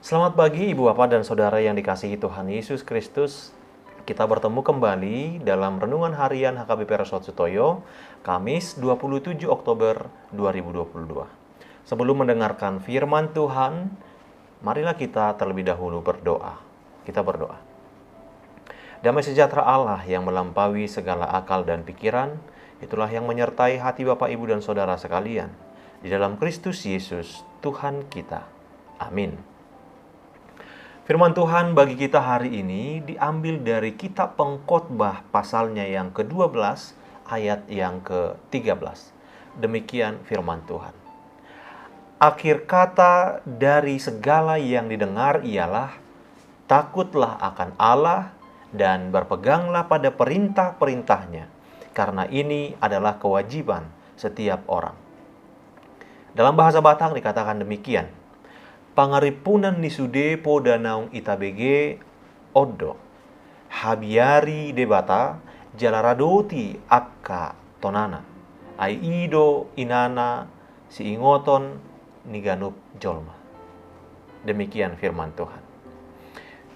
Selamat pagi Ibu Bapak dan Saudara yang dikasihi Tuhan Yesus Kristus. Kita bertemu kembali dalam Renungan Harian HKBP Resort Sutoyo, Kamis 27 Oktober 2022. Sebelum mendengarkan firman Tuhan, marilah kita terlebih dahulu berdoa. Kita berdoa. Damai sejahtera Allah yang melampaui segala akal dan pikiran, itulah yang menyertai hati Bapak, Ibu, dan Saudara sekalian. Di dalam Kristus Yesus, Tuhan kita. Amin. Firman Tuhan bagi kita hari ini diambil dari kitab Pengkhotbah pasalnya yang ke-12 ayat yang ke-13. Demikian firman Tuhan. Akhir kata dari segala yang didengar ialah takutlah akan Allah dan berpeganglah pada perintah-perintahnya, karena ini adalah kewajiban setiap orang. Dalam bahasa Batak dikatakan demikian. Pangaripunan ni sude po danau itabege odo habiari debata jalaradoti akka tonana ai ido inana si ingoton niganup jolma. Demikian firman Tuhan.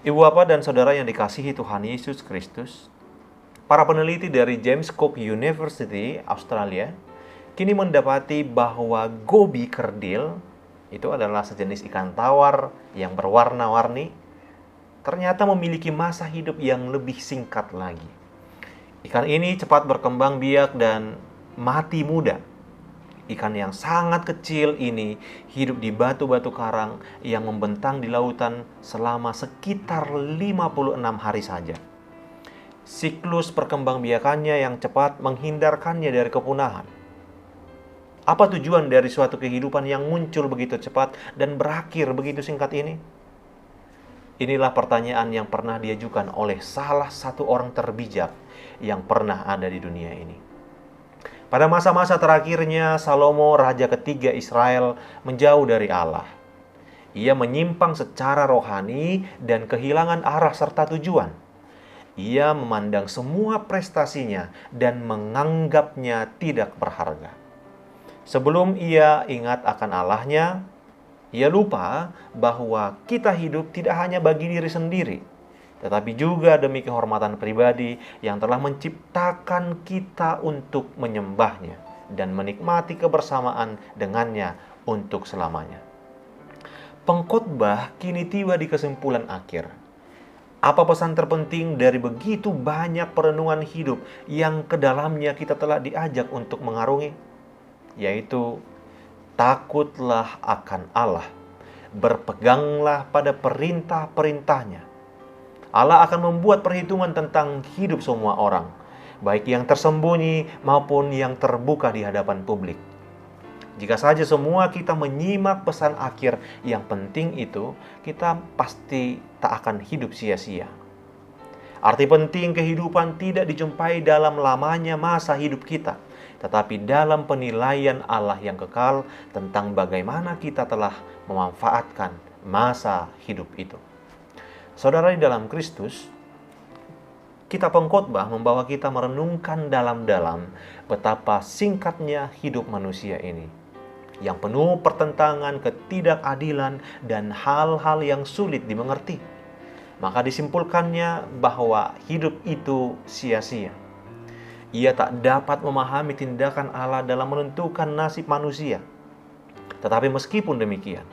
Ibu Bapak dan Saudara yang dikasihi Tuhan Yesus Kristus, para peneliti dari James Cook University Australia kini mendapati bahwa gobi kerdil itu adalah sejenis ikan tawar yang berwarna-warni, ternyata memiliki masa hidup yang lebih singkat lagi. Ikan ini cepat berkembang biak dan mati muda. Ikan yang sangat kecil ini hidup di batu-batu karang yang membentang di lautan selama sekitar 56 hari saja. Siklus perkembangbiakannya yang cepat menghindarkannya dari kepunahan. Apa tujuan dari suatu kehidupan yang muncul begitu cepat dan berakhir begitu singkat ini? Inilah pertanyaan yang pernah diajukan oleh salah satu orang terbijak yang pernah ada di dunia ini. Pada masa-masa terakhirnya, Salomo, raja ketiga Israel, menjauh dari Allah. Ia menyimpang secara rohani dan kehilangan arah serta tujuan. Ia memandang semua prestasinya dan menganggapnya tidak berharga. Sebelum ia ingat akan Allahnya, ia lupa bahwa kita hidup tidak hanya bagi diri sendiri, tetapi juga demi kehormatan pribadi yang telah menciptakan kita untuk menyembahnya dan menikmati kebersamaan dengannya untuk selamanya. Pengkhotbah kini tiba di kesimpulan akhir. Apa pesan terpenting dari begitu banyak perenungan hidup yang kedalamnya kita telah diajak untuk mengarungi? Yaitu, takutlah akan Allah, berpeganglah pada perintah-perintahnya. Allah akan membuat perhitungan tentang hidup semua orang, baik yang tersembunyi maupun yang terbuka di hadapan publik. Jika saja semua kita menyimak pesan akhir yang penting itu, kita pasti tak akan hidup sia-sia. Arti penting kehidupan tidak dijumpai dalam lamanya masa hidup kita, tetapi dalam penilaian Allah yang kekal tentang bagaimana kita telah memanfaatkan masa hidup itu. Saudara di dalam Kristus, kitab Pengkhotbah membawa kita merenungkan dalam-dalam betapa singkatnya hidup manusia ini, yang penuh pertentangan, ketidakadilan, dan hal-hal yang sulit dimengerti. Maka disimpulkannya bahwa hidup itu sia-sia. Ia tak dapat memahami tindakan Allah dalam menentukan nasib manusia. Tetapi meskipun demikian,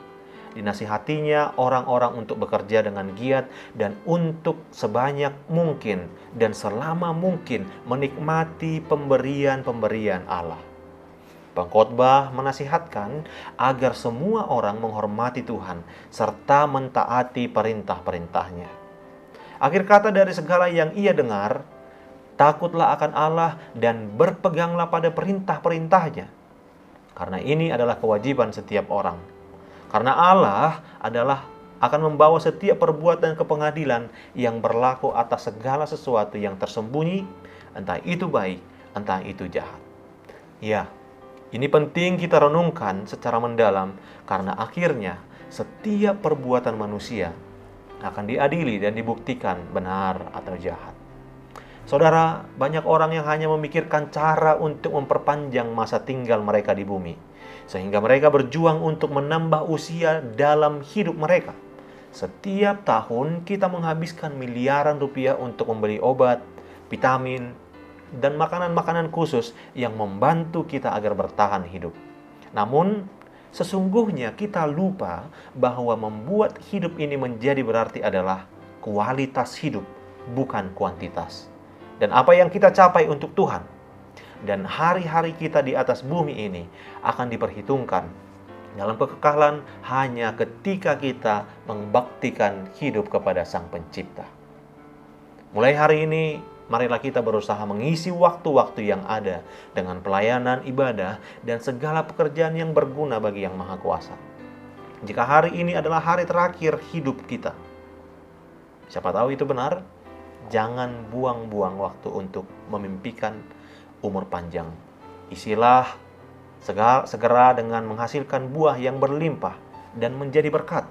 dinasihatinya orang-orang untuk bekerja dengan giat dan untuk sebanyak mungkin dan selama mungkin menikmati pemberian-pemberian Allah. Pengkhotbah menasihatkan agar semua orang menghormati Tuhan serta mentaati perintah-perintahnya. Akhir kata dari segala yang ia dengar, takutlah akan Allah dan berpeganglah pada perintah-perintahnya. Karena ini adalah kewajiban setiap orang. Karena Allah akan membawa setiap perbuatan ke pengadilan yang berlaku atas segala sesuatu yang tersembunyi, entah itu baik, entah itu jahat. Ya, ini penting kita renungkan secara mendalam karena akhirnya setiap perbuatan manusia akan diadili dan dibuktikan benar atau jahat. Saudara, banyak orang yang hanya memikirkan cara untuk memperpanjang masa tinggal mereka di bumi, sehingga mereka berjuang untuk menambah usia dalam hidup mereka. Setiap tahun kita menghabiskan miliaran rupiah untuk membeli obat, vitamin, dan makanan-makanan khusus yang membantu kita agar bertahan hidup. Namun, sesungguhnya kita lupa bahwa membuat hidup ini menjadi berarti adalah kualitas hidup, bukan kuantitas. Dan apa yang kita capai untuk Tuhan dan hari-hari kita di atas bumi ini akan diperhitungkan dalam kekekalan hanya ketika kita membaktikan hidup kepada Sang Pencipta. Mulai hari ini, marilah kita berusaha mengisi waktu-waktu yang ada dengan pelayanan ibadah dan segala pekerjaan yang berguna bagi Yang Maha Kuasa. Jika hari ini adalah hari terakhir hidup kita, siapa tahu itu benar, jangan buang-buang waktu untuk memimpikan umur panjang. Isilah segera dengan menghasilkan buah yang berlimpah dan menjadi berkat,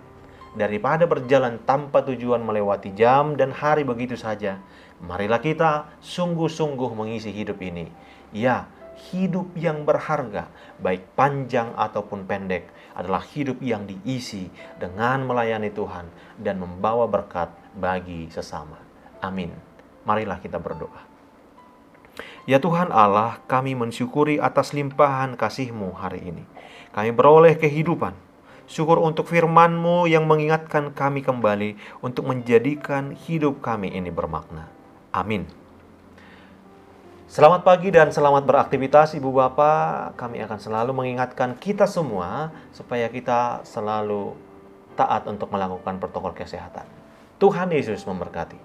daripada berjalan tanpa tujuan melewati jam dan hari begitu saja. Marilah kita sungguh-sungguh mengisi hidup ini. Ya, hidup yang berharga, baik panjang ataupun pendek, adalah hidup yang diisi dengan melayani Tuhan dan membawa berkat bagi sesama. Amin. Marilah kita berdoa. Ya Tuhan Allah, kami mensyukuri atas limpahan kasih-Mu hari ini. Kami beroleh kehidupan. Syukur untuk firman-Mu yang mengingatkan kami kembali untuk menjadikan hidup kami ini bermakna. Amin. Selamat pagi dan selamat beraktivitas Ibu Bapak. Kami akan selalu mengingatkan kita semua supaya kita selalu taat untuk melakukan protokol kesehatan. Tuhan Yesus memberkati.